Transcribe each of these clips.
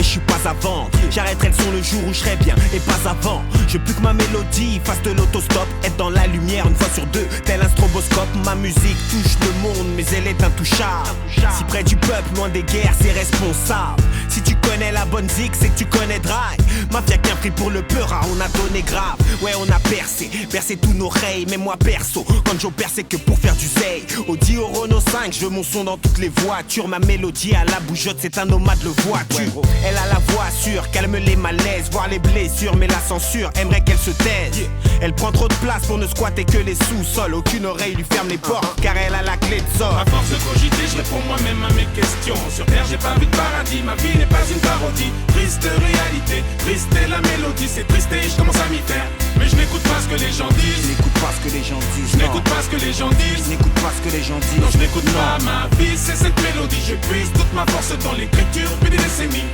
je suis pas à vendre. J'arrêterai le son le jour où je serai bien et pas avant. Je veux plus que ma mélodie fasse de l'autostop. Être dans la lumière une fois sur deux, tel un stroboscope. Ma musique touche le monde mais elle est intouchable. Si près du peuple, loin des guerres, c'est responsable. Si tu connais la bonne zik, c'est que tu connais Dry. Mafia qu'un prix pour le peur, on a donné grave. Ouais, on a bercé tous nos rayes. Mais moi perso, quand j'opère c'est que pour faire du zay. Audi au Renault 5, je veux mon son dans toutes les voitures. Ma mélodie à la bougeotte, c'est un nomade le voiture. Elle a la voix sûre, calme les malaises, voir les blessures, mais la censure aimerait qu'elle se taise. Elle prend trop de place pour ne squatter que les sous-sols. Aucune oreille lui ferme les portes, car elle a la clé de sort. À force de cogiter, je réponds moi-même à mes questions. Sur terre, j'ai pas vu de paradis, ma vie n'est pas une parodie. Triste réalité, triste est la mélodie. C'est triste et je commence à m'y faire. Mais je n'écoute pas ce que les gens disent. Je n'écoute pas ce que les gens disent. Je n'écoute pas ce que les gens disent. Je n'écoute pas ce que les gens disent. Non, je n'écoute pas ma vie, c'est cette mélodie. Je puise toute ma force dans l'écriture depuis des décennies.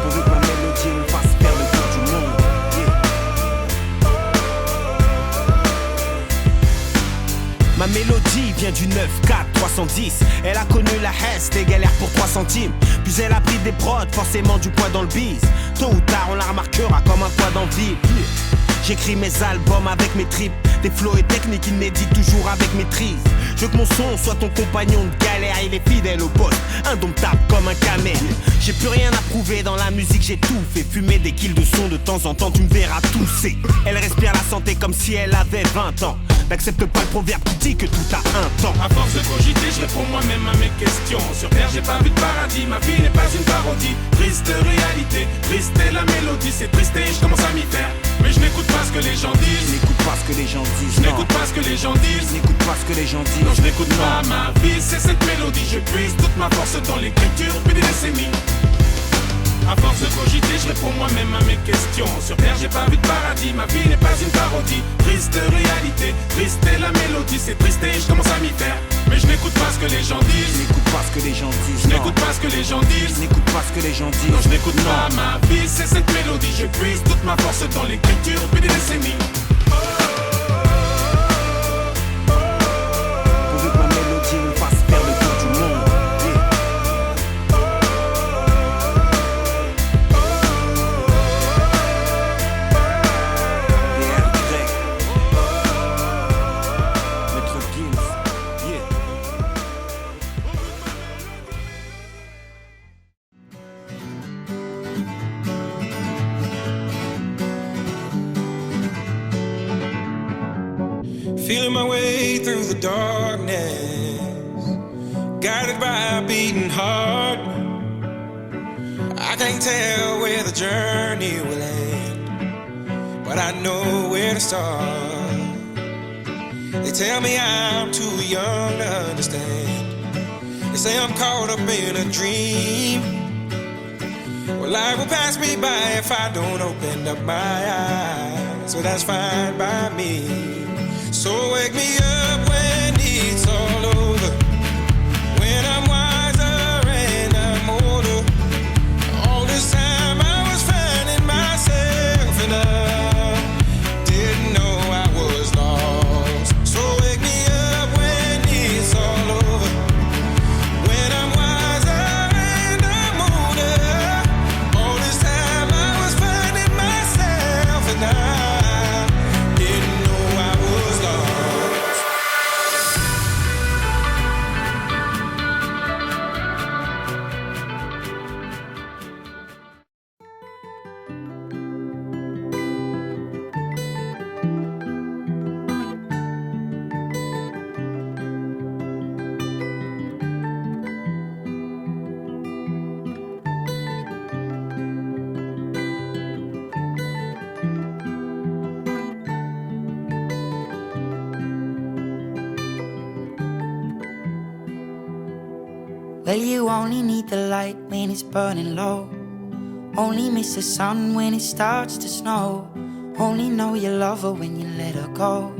Pourvu que ma mélodie me fasse faire le tour du monde. Ma mélodie vient du 9-4-310. Elle a connu la Hesse, des galères pour 3 centimes. Puis elle a pris des prods, forcément du poids dans le bise. Tôt ou tard on la remarquera comme un poids dans le vide. J'écris mes albums avec mes tripes. Des flows et techniques inédits toujours avec maîtrise. Je veux que mon son soit ton compagnon de galère. Il est fidèle au poste, indomptable comme un camel. J'ai plus rien à prouver dans la musique, j'ai tout fait. Fumer des kills de son de temps en temps, tu me verras tousser. Elle respire la santé comme si elle avait 20 ans. N'accepte pas le proverbe qui dit que tout a un temps. À force de cogiter, je réponds moi-même à mes questions. Sur terre, j'ai pas vu de paradis, ma vie n'est pas une parodie. Triste réalité, triste est la mélodie. C'est triste et je commence à m'y faire. Mais je n'écoute pas ce que les gens disent. Je n'écoute pas ce que les gens disent. Je n'écoute pas ce que les gens disent. Je n'écoute pas ce que les gens disent. Non, je n'écoute pas ma vie, c'est cette mélodie. Je puise toute ma force dans l'écriture depuis des décennies. À force de cogiter, je réponds moi-même à mes questions. Sur terre, j'ai pas vu de paradis, ma vie n'est pas une parodie. Triste réalité, triste est la mélodie. C'est triste et je commence à m'y faire. Mais je n'écoute pas ce que les gens disent. Je n'écoute pas ce que les gens disent. Je n'écoute pas ce que les gens disent. Je n'écoute pas ce que les gens disent. Non, je n'écoute pas ma vie, c'est cette mélodie. Je puise toute ma force dans l'écriture depuis des décennies. Pourvu que ma mélodie me fasse faire le tour du monde. Feeling my way through the darkness, guided by a beating heart. I can't tell where the journey will end, but I know where to start. They tell me I'm too young to understand. They say I'm caught up in a dream. Well, life will pass me by if I don't open up my eyes, so that's fine by me. So wake me up when it's all over, when I'm wiser and I'm older. All this time I was finding myself and I didn't know I was lost. So wake me up when it's all over, when I'm wiser and I'm older. All this time I was finding myself and I didn't know I was lost. Well, you only need the light when it's burning low. Only miss the sun when it starts to snow. Only know you love her when you let her go.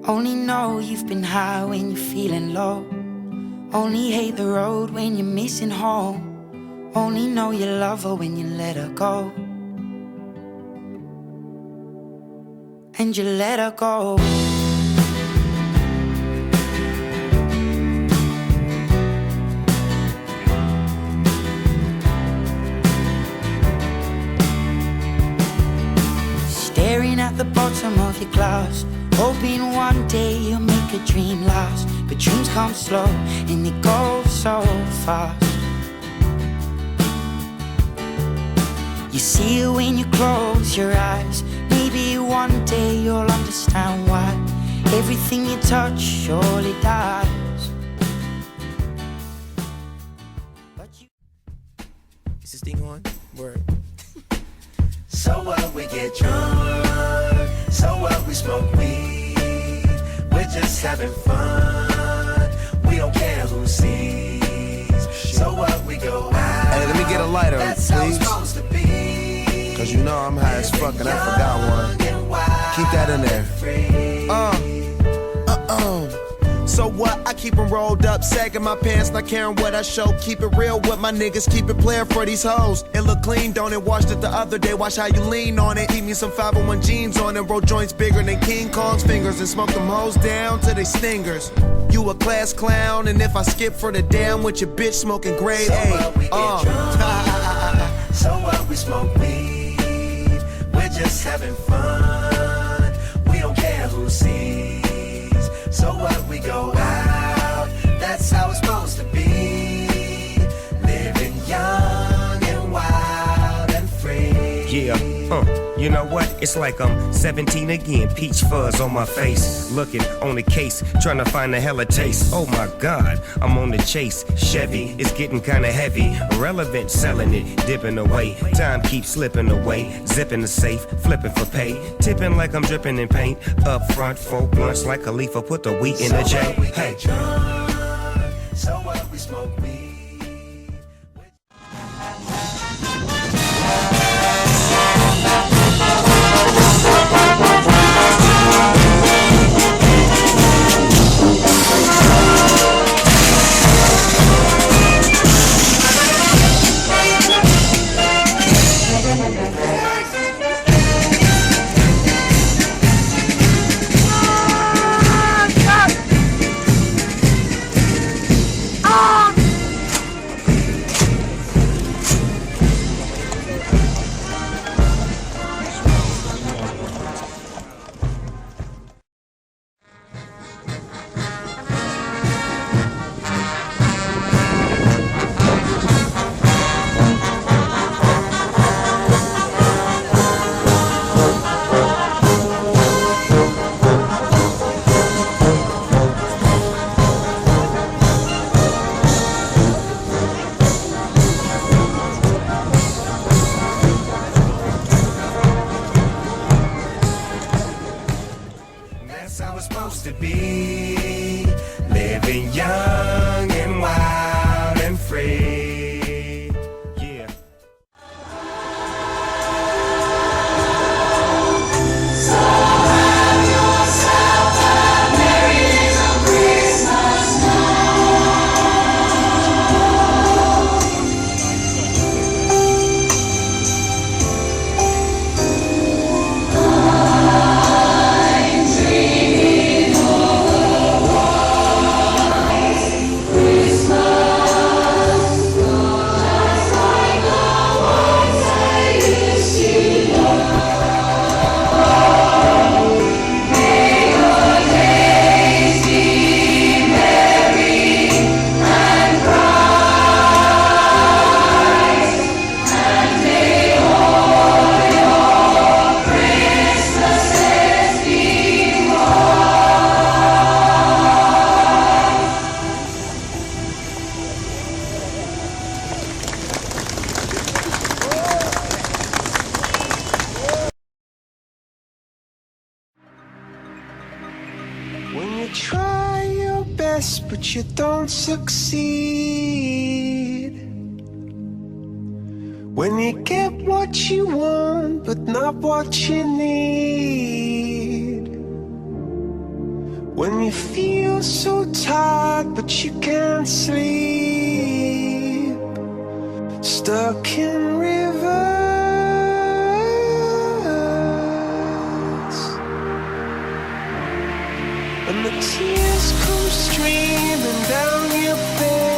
Only know you've been high when you're feeling low. Only hate the road when you're missing home. Only know you love her when you let her go. And you let her go. at the bottom of your glass, hoping one day you'll make a dream last. But dreams come slow and they go so fast. You see it when you close your eyes. Maybe one day you'll understand why everything you touch surely dies. Is this thing on? Word. So what, we get drunk. So what, we smoke weed. We're just having fun. We don't care who sees. So what, we go out. Hey, let me get a lighter, That's how it's please. supposed to be. Cause you know I'm high as fuck and I forgot one. Keep that in there. So what? I keep them rolled up, sagging my pants, not caring what I show. Keep it real with my niggas, keep it playing for these hoes. It look clean, don't it? Washed it the other day, watch how you lean on it. Keep me some 501 jeans on it, roll joints bigger than King Kong's fingers, and smoke them hoes down to they stingers. You a class clown, and if I skip for the damn with your bitch smoking grade So A. what, we get drunk. So what, we smoke weed. We're just having fun. We don't care who sees. So what, we go out. That's how it's supposed to be. Living young and wild and free. Yeah, you know what? It's like I'm 17 again, peach fuzz on my face. Looking on the case, trying to find a hella taste. Oh my God, I'm on the chase. Chevy, it's getting kinda heavy. Irrelevant, selling it, dipping away. Time keeps slipping away. Zipping the safe, flipping for pay. Tipping like I'm dripping in paint. Up front, 4 blunts like Khalifa, put the wheat in the J. Hey. So what, we smoke weed. That's how it's supposed to be. Living young and wild and free. Yeah. When you try your best but you don't succeed, when you get what you want but not what you need, when you feel so tired but you can't sleep, stuck in rivers and the tears come streaming down your face.